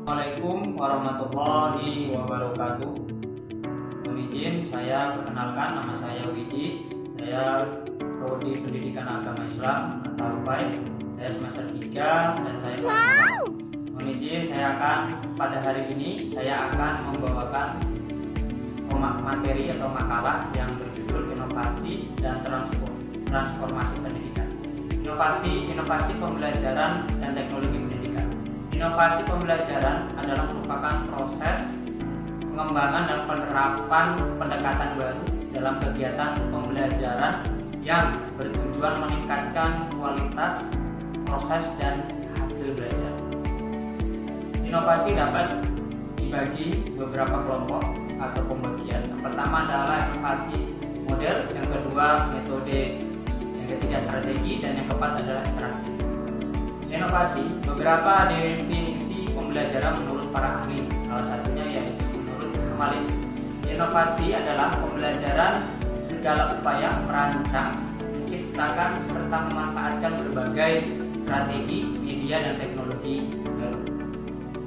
Assalamualaikum warahmatullahi wabarakatuh. Mohon izin saya perkenalkan, nama saya Widi. Saya Prodi Pendidikan Agama Islam atau PAI. Saya semester 3 dan saya mohon izin pada hari ini saya akan membawakan materi atau makalah yang berjudul Inovasi dan Transformasi Pendidikan. Inovasi pembelajaran dan teknologi pendidikan. Inovasi pembelajaran adalah merupakan proses pengembangan dan penerapan pendekatan baru dalam kegiatan pembelajaran yang bertujuan meningkatkan kualitas proses dan hasil belajar. Inovasi dapat dibagi beberapa kelompok atau pembagian. Yang pertama adalah inovasi model, yang kedua metode, yang ketiga strategi, dan yang keempat adalah interaktif. Inovasi, beberapa definisi pembelajaran menurut para ahli. Salah satunya yaitu menurut Khalid. Inovasi adalah pembelajaran segala upaya merancang, menciptakan serta memanfaatkan berbagai strategi, media dan teknologi baru.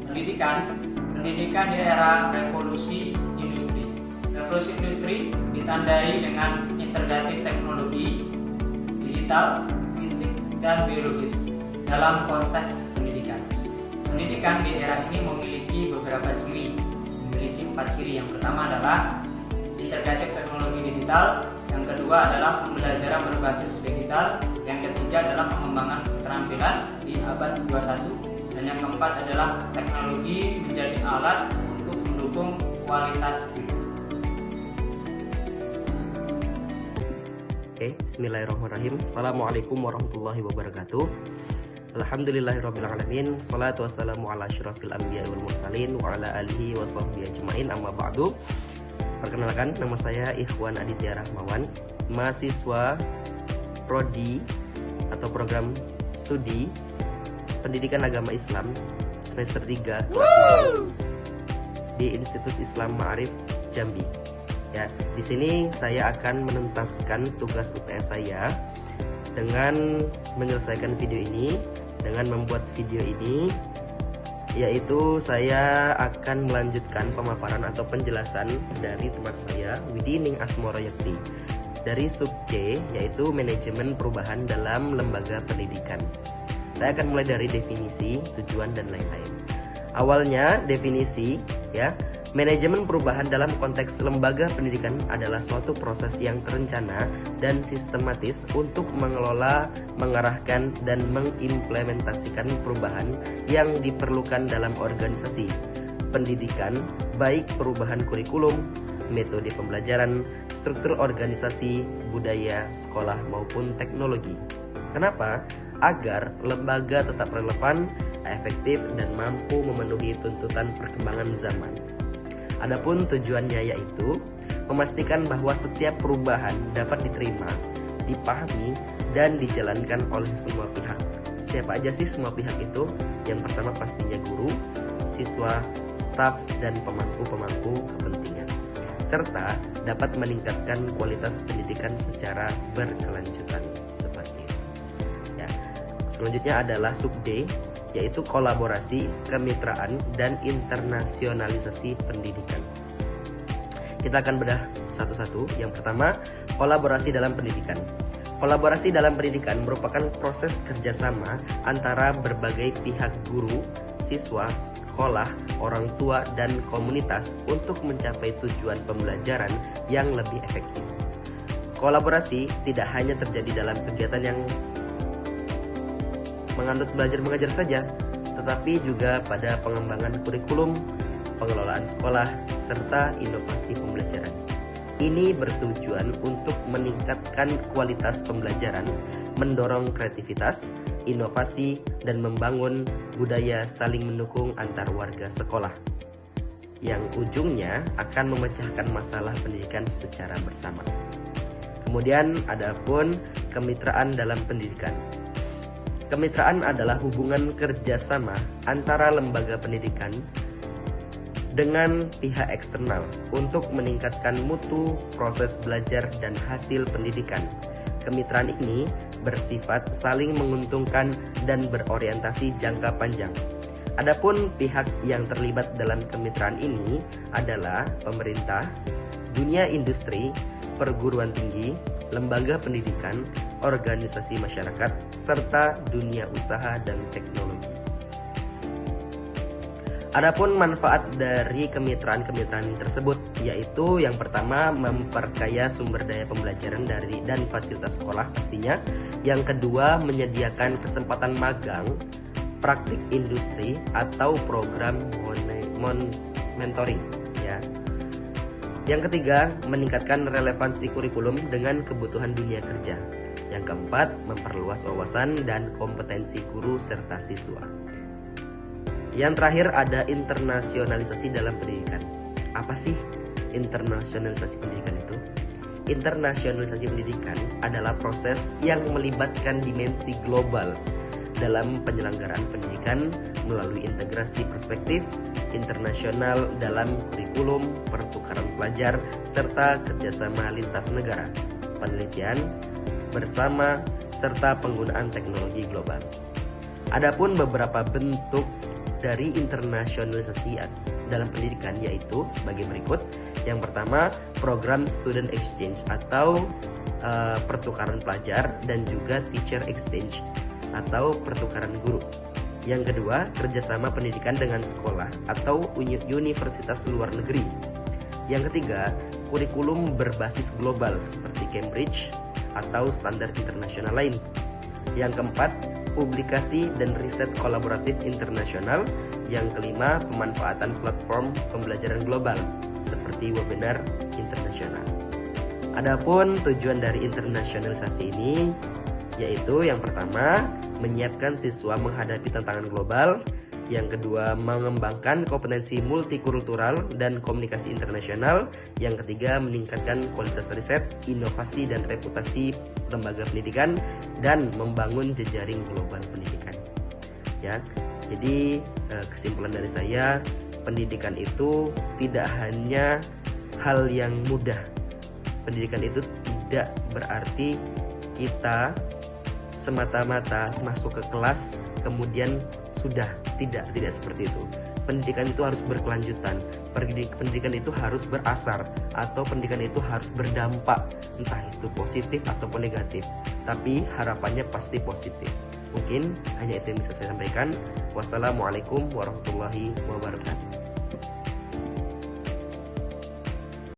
Pendidikan di era revolusi industri. Revolusi industri ditandai dengan integratif teknologi digital, fisik dan biologis. Dalam konteks pendidikan di era ini memiliki beberapa ciri, memiliki 4 ciri. Yang pertama adalah integratif teknologi digital, yang kedua adalah pembelajaran berbasis digital, yang ketiga adalah pengembangan keterampilan di abad 21, dan yang keempat adalah teknologi menjadi alat untuk mendukung kualitas hidup. Bismillahirrahmanirrahim. Assalamualaikum warahmatullahi wabarakatuh. Alhamdulillahirrabbilalamin. Salatu wassalamu ala asyrafil anbiya wal mursalin wa ala alihi wa sahbihi ajma'in, amma ba'du. Perkenalkan, nama saya Ikhwan Aditya Rahmawan, mahasiswa Prodi atau program studi Pendidikan Agama Islam semester 3 kelas 9 di Institut Islam Ma'arif Jambi. Ya, di sini saya akan menuntaskan tugas UTS saya dengan menyelesaikan video ini, dengan membuat video ini, yaitu saya akan melanjutkan pemaparan atau penjelasan dari teman saya Widining Asmoroyekti dari sub C, yaitu manajemen perubahan dalam lembaga pendidikan. Saya akan mulai dari definisi, tujuan dan lain-lain. Awalnya definisi, ya. Manajemen perubahan dalam konteks lembaga pendidikan adalah suatu proses yang terencana dan sistematis untuk mengelola, mengarahkan, dan mengimplementasikan perubahan yang diperlukan dalam organisasi pendidikan, baik perubahan kurikulum, metode pembelajaran, struktur organisasi, budaya, sekolah, maupun teknologi. Kenapa? Agar lembaga tetap relevan, efektif, dan mampu memenuhi tuntutan perkembangan zaman. Adapun tujuannya yaitu memastikan bahwa setiap perubahan dapat diterima, dipahami, dan dijalankan oleh semua pihak. Siapa aja sih semua pihak itu? Yang pertama pastinya guru, siswa, staf, dan pemangku kepentingan, serta dapat meningkatkan kualitas pendidikan secara berkelanjutan. Seperti itu. Ya. Selanjutnya adalah sub D, yaitu kolaborasi, kemitraan, dan internasionalisasi pendidikan. Kita akan bedah satu-satu. Yang pertama, kolaborasi dalam pendidikan. Kolaborasi dalam pendidikan merupakan proses kerjasama antara berbagai pihak guru, siswa, sekolah, orang tua, dan komunitas untuk mencapai tujuan pembelajaran yang lebih efektif. Kolaborasi tidak hanya terjadi dalam kegiatan yang menganut belajar mengajar saja, tetapi juga pada pengembangan kurikulum, pengelolaan sekolah, serta inovasi pembelajaran. Ini bertujuan untuk meningkatkan kualitas pembelajaran, mendorong kreativitas, inovasi, dan membangun budaya saling mendukung antar warga sekolah, yang ujungnya akan memecahkan masalah pendidikan secara bersama. Kemudian ada pun kemitraan dalam pendidikan. Kemitraan adalah hubungan kerjasama antara lembaga pendidikan dengan pihak eksternal untuk meningkatkan mutu proses belajar dan hasil pendidikan. Kemitraan ini bersifat saling menguntungkan dan berorientasi jangka panjang. Adapun pihak yang terlibat dalam kemitraan ini adalah pemerintah, dunia industri, perguruan tinggi, lembaga pendidikan, organisasi masyarakat, serta dunia usaha dan teknologi. Adapun manfaat dari kemitraan-kemitraan tersebut yaitu yang pertama memperkaya sumber daya pembelajaran dan fasilitas sekolah pastinya. Yang kedua menyediakan kesempatan magang, praktik industri atau program mentoring ya. Yang ketiga meningkatkan relevansi kurikulum dengan kebutuhan dunia kerja. Yang keempat memperluas wawasan dan kompetensi guru serta siswa. Yang terakhir ada internasionalisasi dalam pendidikan. Apa sih internasionalisasi pendidikan itu? Internasionalisasi pendidikan adalah proses yang melibatkan dimensi global dalam penyelenggaraan pendidikan melalui integrasi perspektif internasional dalam kurikulum, pertukaran pelajar, serta kerjasama lintas negara, penelitian bersama, serta penggunaan teknologi global. Adapun beberapa bentuk dari internasionalisasi dalam pendidikan yaitu sebagai berikut. Yang pertama, program student exchange atau pertukaran pelajar dan juga teacher exchange atau pertukaran guru. Yang kedua, kerjasama pendidikan dengan sekolah atau universitas luar negeri. Yang ketiga, kurikulum berbasis global seperti Cambridge atau standar internasional lain. Yang keempat, publikasi dan riset kolaboratif internasional. Yang kelima, pemanfaatan platform pembelajaran global seperti webinar internasional. Adapun tujuan dari internasionalisasi ini yaitu yang pertama, menyiapkan siswa menghadapi tantangan global. Yang kedua, mengembangkan kompetensi multikultural dan komunikasi internasional. Yang ketiga, meningkatkan kualitas riset, inovasi dan reputasi lembaga pendidikan dan membangun jejaring global pendidikan. Ya. Jadi kesimpulan dari saya, pendidikan itu tidak hanya hal yang mudah. Pendidikan itu tidak berarti kita semata-mata masuk ke kelas kemudian sudah, tidak seperti itu. Pendidikan itu harus berkelanjutan. Pendidikan itu harus berasar atau pendidikan itu harus berdampak, entah itu positif ataupun negatif. Tapi harapannya pasti positif. Mungkin hanya itu yang bisa saya sampaikan. Wassalamualaikum warahmatullahi wabarakatuh.